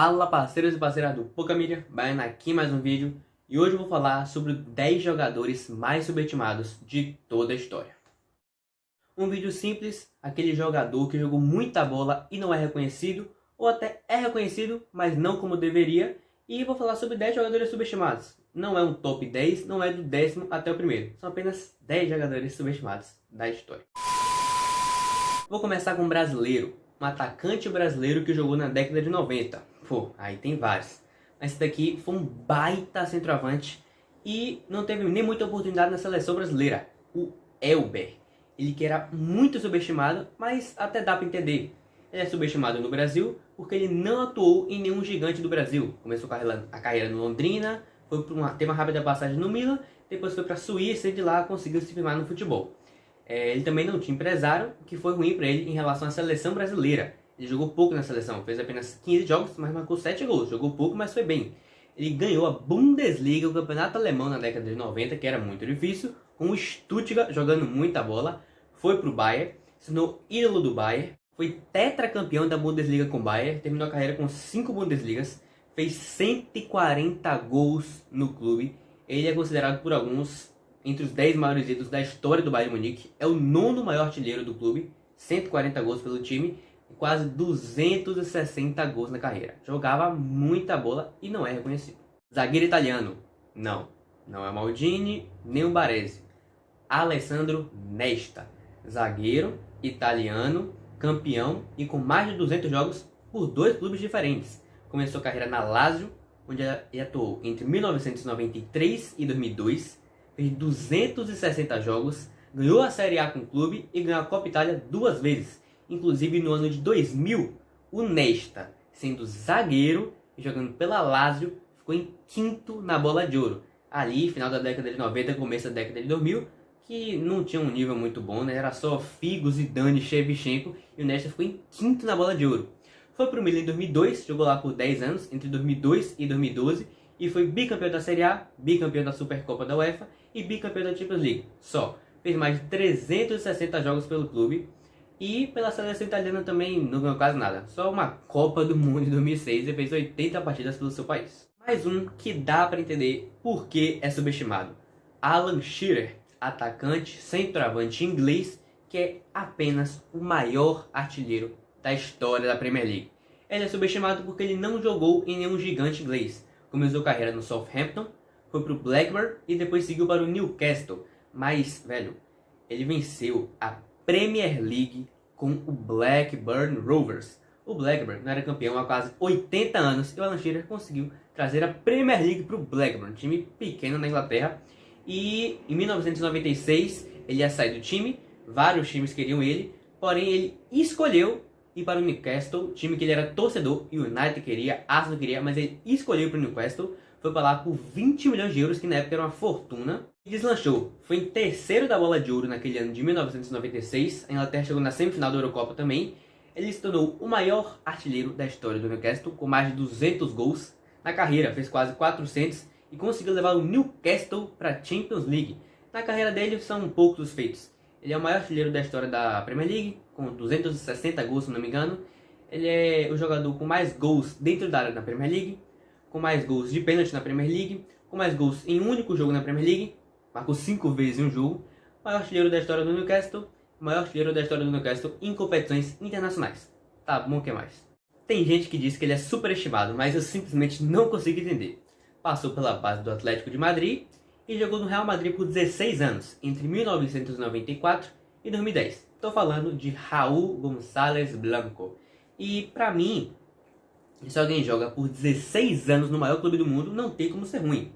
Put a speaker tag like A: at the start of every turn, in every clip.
A: Fala parceiros e parceiras do Pouca Mídia, Baiano aqui em mais um vídeo e hoje eu vou falar sobre 10 jogadores mais subestimados de toda a história. Um vídeo simples, aquele jogador que jogou muita bola e não é reconhecido, ou até é reconhecido, mas não como deveria, e vou falar sobre 10 jogadores subestimados. Não é um top 10, não é do 10º até o primeiro, são apenas 10 jogadores subestimados da história. Vou começar com um brasileiro, um atacante brasileiro que jogou na década de 90. Pô, aí tem vários. Mas esse daqui foi um baita centroavante e não teve nem muita oportunidade na seleção brasileira. O Elber. Ele que era muito subestimado, mas até dá para entender. Ele é subestimado no Brasil porque ele não atuou em nenhum gigante do Brasil. Começou a carreira no Londrina, teve uma rápida passagem no Milan, depois foi para a Suíça e de lá conseguiu se firmar no futebol. Ele também não tinha empresário, o que foi ruim para ele em relação à seleção brasileira. Ele jogou pouco na seleção, fez apenas 15 jogos, mas marcou 7 gols. Jogou pouco, mas foi bem. Ele ganhou a Bundesliga, o campeonato alemão na década de 90, que era muito difícil, com o Stuttgart jogando muita bola. Foi para o Bayern, se tornou ídolo do Bayern, foi tetracampeão da Bundesliga com o Bayern, terminou a carreira com 5 Bundesligas, fez 140 gols no clube. Ele é considerado por alguns entre os 10 maiores ídolos da história do Bayern Munique. É o 9º maior artilheiro do clube, 140 gols pelo time e quase 260 gols na carreira. Jogava muita bola e não é reconhecido. Zagueiro italiano, não é Maldini nem o Baresi. Alessandro Nesta, zagueiro italiano, campeão e com mais de 200 jogos por 2 clubes diferentes. Começou a carreira na Lazio, onde ele atuou entre 1993 e 2002. Fez 260 jogos, ganhou a Série A com o clube e ganhou a Copa Itália 2 vezes. Inclusive no ano de 2000, o Nesta, sendo zagueiro e jogando pela Lazio, ficou em 5º na Bola de Ouro. Ali, final da década de 90, começo da década de 2000, que não tinha um nível muito bom, né? Era só Figo, Zidane, Shevchenko, e o Nesta ficou em 5º na Bola de Ouro. Foi para o Milan em 2002, jogou lá por 10 anos, entre 2002 e 2012, e foi bicampeão da Série A, bicampeão da Supercopa da UEFA e bicampeão da Champions League. Só fez mais de 360 jogos pelo clube e pela seleção italiana também não ganhou quase nada. Só uma Copa do Mundo em 2006 e fez 80 partidas pelo seu país. Mais um que dá para entender por que é subestimado. Alan Shearer, atacante, centroavante inglês, que é apenas o maior artilheiro da história da Premier League. Ele é subestimado porque ele não jogou em nenhum gigante inglês. Começou a carreira no Southampton, foi para o Blackburn e depois seguiu para o Newcastle. Mas, velho, ele venceu a Premier League com o Blackburn Rovers. O Blackburn não era campeão há quase 80 anos e o Alan Shearer conseguiu trazer a Premier League para o Blackburn, time pequeno na Inglaterra. E em 1996 ele ia sair do time, vários times queriam ele, porém ele escolheu ir para o Newcastle, time que ele era torcedor, e o United queria, Arsenal queria, mas ele escolheu para o Newcastle, foi para lá por 20 milhões de euros, que na época era uma fortuna, e deslanchou. Foi em terceiro da Bola de Ouro naquele ano de 1996, a Inglaterra chegou na semifinal da Eurocopa também. Ele se tornou o maior artilheiro da história do Newcastle, com mais de 200 gols na carreira, fez quase 400 e conseguiu levar o Newcastle para a Champions League. Na carreira dele são poucos os feitos. Ele é o maior artilheiro da história da Premier League, com 260 gols, se não me engano. Ele é o jogador com mais gols dentro da área na Premier League, com mais gols de pênalti na Premier League, com mais gols em um único jogo na Premier League, marcou 5 vezes em um jogo, o maior artilheiro da história do Newcastle, o maior artilheiro da história do Newcastle em competições internacionais. Tá bom, o que mais? Tem gente que diz que ele é superestimado, mas eu simplesmente não consigo entender. Passou pela base do Atlético de Madrid e jogou no Real Madrid por 16 anos, entre 1994 e 2010. Estou falando de Raúl González Blanco. E pra mim, se alguém joga por 16 anos no maior clube do mundo, não tem como ser ruim.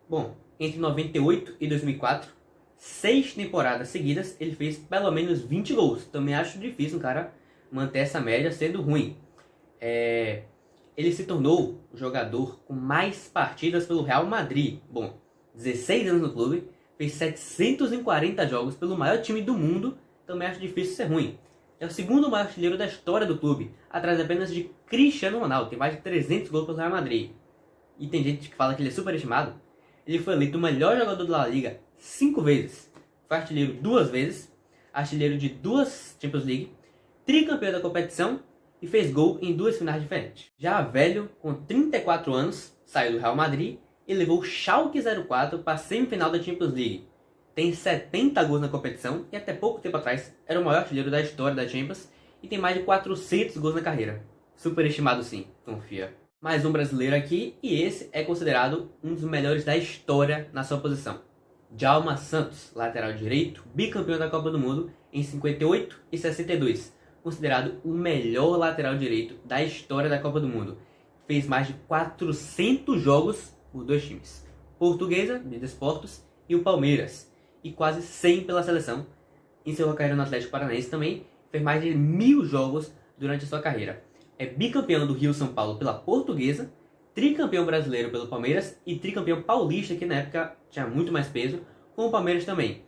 A: Bom, entre 98 e 2004, 6 temporadas seguidas, ele fez pelo menos 20 gols. Também acho difícil um cara manter essa média sendo ruim. Ele se tornou o jogador com mais partidas pelo Real Madrid. Bom, 16 anos no clube, fez 740 jogos pelo maior time do mundo, também acho difícil ser ruim. É o segundo maior artilheiro da história do clube, atrás apenas de Cristiano Ronaldo, tem mais de 300 gols pelo Real Madrid. E tem gente que fala que ele é superestimado. Ele foi eleito o melhor jogador da La Liga 5 vezes, foi artilheiro 2 vezes, artilheiro de 2 Champions League, tricampeão da competição e fez gol em 2 finais diferentes. Já velho, com 34 anos, saiu do Real Madrid e levou o Schalke 04 para a semifinal da Champions League. Tem 70 gols na competição e até pouco tempo atrás era o maior artilheiro da história da Champions e tem mais de 400 gols na carreira. Superestimado sim, confia. Mais um brasileiro aqui e esse é considerado um dos melhores da história na sua posição. Djalma Santos, lateral direito, bicampeão da Copa do Mundo em 58 e 62. Considerado o melhor lateral direito da história da Copa do Mundo. Fez mais de 400 jogos por 2 times. Portuguesa, de Desportos, e o Palmeiras. E quase 100 pela seleção. Encerrou a carreira no Atlético Paranaense também. Fez mais de 1000 jogos durante a sua carreira. É bicampeão do Rio São Paulo pela Portuguesa, tricampeão brasileiro pelo Palmeiras e tricampeão paulista, que na época tinha muito mais peso, com o Palmeiras também.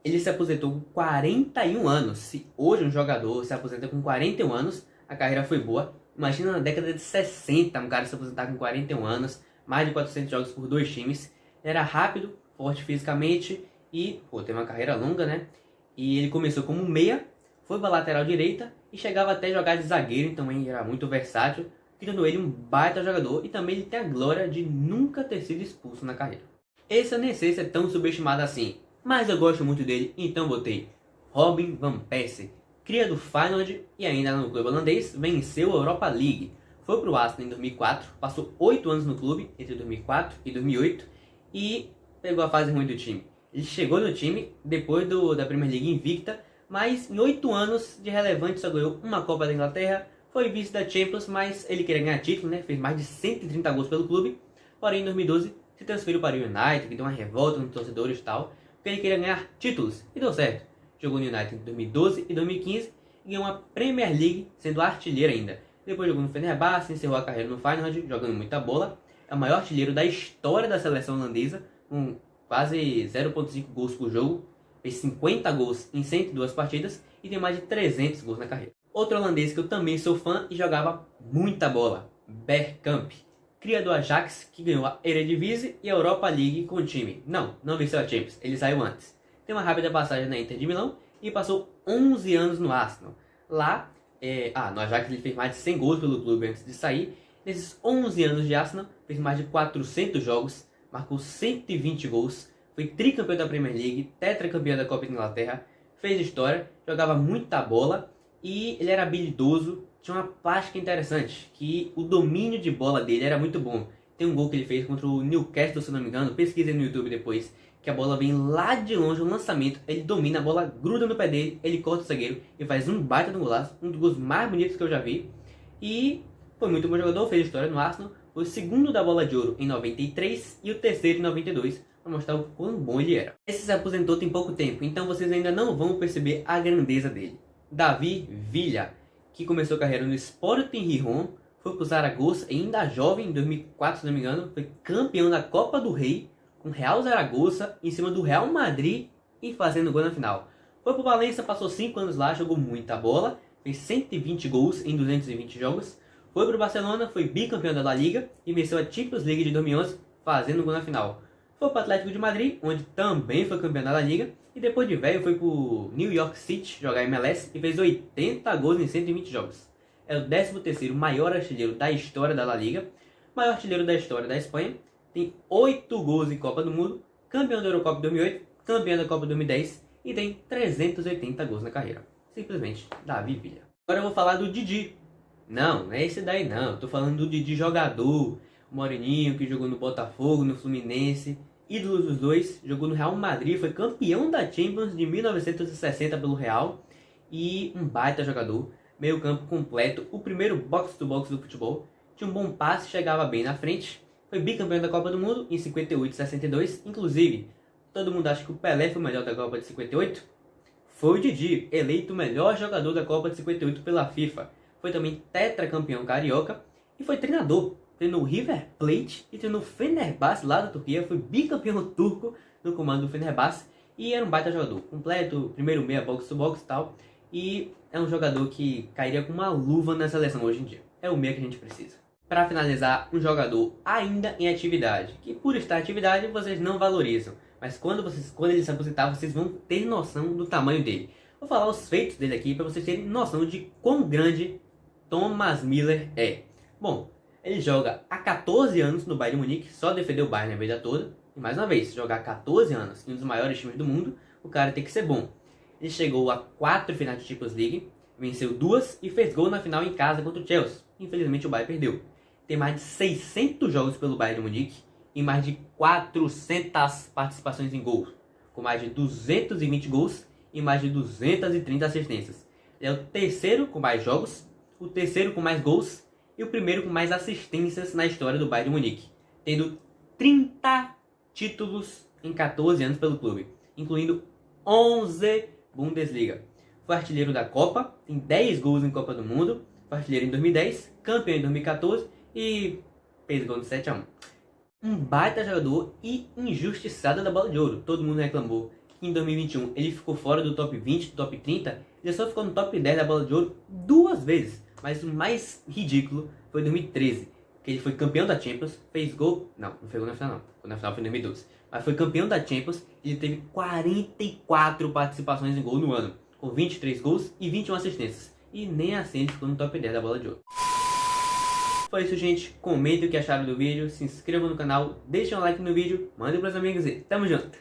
A: Ele se aposentou com 41 anos. Se hoje um jogador se aposenta com 41 anos, a carreira foi boa. Imagina na década de 60 um cara se aposentar com 41 anos, mais de 400 jogos por 2 times. Ele era rápido, forte fisicamente e tem uma carreira longa, né? E ele começou como meia, foi para a lateral direita e chegava até jogar de zagueiro, então ele era muito versátil, criando ele um baita jogador e também ele tem a glória de nunca ter sido expulso na carreira. Esse eu nem sei se é tão subestimado assim, mas eu gosto muito dele, então botei Robin van Persie, cria do Feyenoord e ainda no clube holandês, venceu a Europa League. Foi para o Arsenal em 2004, passou 8 anos no clube, entre 2004 e 2008, e pegou a fase ruim do time. Ele chegou no time depois da Premier League invicta, mas em 8 anos de relevante só ganhou uma Copa da Inglaterra, foi vice da Champions, mas ele queria ganhar título, né? Fez mais de 130 gols pelo clube, porém em 2012 se transferiu para o United, que deu uma revolta nos torcedores e tal, porque ele queria ganhar títulos, e deu certo. Jogou no United em 2012 e 2015 e ganhou uma Premier League, sendo artilheiro ainda. Depois jogou no Fenerbahçe, encerrou a carreira no Feyenoord, jogando muita bola. É o maior artilheiro da história da seleção holandesa, com quase 0,5 gols por jogo. Fez 50 gols em 102 partidas e tem mais de 300 gols na carreira. Outro holandês que eu também sou fã e jogava muita bola, Bergkamp. Cria do Ajax, que ganhou a Eredivisie e a Europa League com o time. Não venceu a Champions, ele saiu antes. Tem uma rápida passagem na Inter de Milão e passou 11 anos no Arsenal. Lá, no Ajax ele fez mais de 100 gols pelo clube antes de sair. Nesses 11 anos de Arsenal, fez mais de 400 jogos, marcou 120 gols, foi tricampeão da Premier League, tetracampeão da Copa da Inglaterra, fez história, jogava muita bola e ele era habilidoso, tinha uma plástica interessante, que o domínio de bola dele era muito bom. Tem um gol que ele fez contra o Newcastle, se não me engano, pesquisem no YouTube depois, que a bola vem lá de longe, o lançamento, ele domina, a bola gruda no pé dele, ele corta o zagueiro e faz um baita no golaço, um dos gols mais bonitos que eu já vi. E foi muito bom jogador, fez história no Arsenal, foi o segundo da Bola de Ouro em 93 e o terceiro em 92, para mostrar o quão bom ele era. Esse se aposentou tem pouco tempo, então vocês ainda não vão perceber a grandeza dele. David Villa, que começou a carreira no Sporting Gijón, foi para o Zaragoza ainda jovem, em 2004 se não me engano, foi campeão da Copa do Rei, com o Real Zaragoza em cima do Real Madrid e fazendo gol na final. Foi para o Valência, passou 5 anos lá, jogou muita bola, fez 120 gols em 220 jogos. Foi para o Barcelona, foi bicampeão da La Liga e venceu a Champions League de 2011, fazendo gol na final. Foi para o Atlético de Madrid, onde também foi campeão da La Liga, e depois de velho foi para o New York City jogar MLS e fez 80 gols em 120 jogos. É o 13º maior artilheiro da história da La Liga, maior artilheiro da história da Espanha, tem 8 gols em Copa do Mundo, campeão da Eurocopa 2008, campeão da Copa 2010 e tem 380 gols na carreira. Simplesmente David Villa. Agora eu vou falar do Didi. Não é esse daí não, eu tô falando do Didi jogador, o moreninho que jogou no Botafogo, no Fluminense, ídolo dos dois, jogou no Real Madrid, foi campeão da Champions de 1960 pelo Real e um baita jogador, meio campo completo, o primeiro box-to-box do futebol, tinha um bom passe, chegava bem na frente, foi bicampeão da Copa do Mundo em 58 e 62, inclusive, todo mundo acha que o Pelé foi o melhor da Copa de 58? Foi o Didi, eleito o melhor jogador da Copa de 58 pela FIFA. Foi também tetracampeão carioca e foi treinador. Treinou o River Plate e treinou o Fenerbahçe lá da Turquia. Foi bicampeão turco no comando do Fenerbahçe e era um baita jogador. Completo, primeiro meia, box to box e tal. E é um jogador que cairia com uma luva na seleção hoje em dia. É o meia que a gente precisa. Para finalizar, um jogador ainda em atividade, que por estar em atividade vocês não valorizam. Mas quando ele se aposentar, vocês vão ter noção do tamanho dele. Vou falar os feitos dele aqui para vocês terem noção de quão grande Thomas Müller é? Bom, ele joga há 14 anos no Bayern de Munique, só defendeu o Bayern a vida toda. E mais uma vez, jogar 14 anos em um dos maiores times do mundo, o cara tem que ser bom. Ele chegou a 4 finais de Champions League, venceu 2 e fez gol na final em casa contra o Chelsea. Infelizmente o Bayern perdeu. Tem mais de 600 jogos pelo Bayern de Munique e mais de 400 participações em gols, com mais de 220 gols e mais de 230 assistências. Ele é o terceiro com mais jogos, o terceiro com mais gols e o primeiro com mais assistências na história do Bayern de Munique, tendo 30 títulos em 14 anos pelo clube, incluindo 11 Bundesliga. Foi artilheiro da Copa, tem 10 gols em Copa do Mundo, foi artilheiro em 2010, campeão em 2014 e fez gol no 7-1. Um baita jogador e injustiçado da Bola de Ouro. Todo mundo reclamou que em 2021 ele ficou fora do top 20, do top 30, ele só ficou no top 10 da Bola de Ouro 2 vezes. Mas o mais ridículo foi em 2013, que ele foi campeão da Champions, fez gol... Não fez gol na final não, na final foi em 2012. Mas foi campeão da Champions e ele teve 44 participações em gol no ano, com 23 gols e 21 assistências. E nem assim ele ficou no top 10 da Bola de Ouro. Foi isso, gente. Comentem o que acharam do vídeo, se inscrevam no canal, deixem um like no vídeo, mandem pros amigos e tamo junto!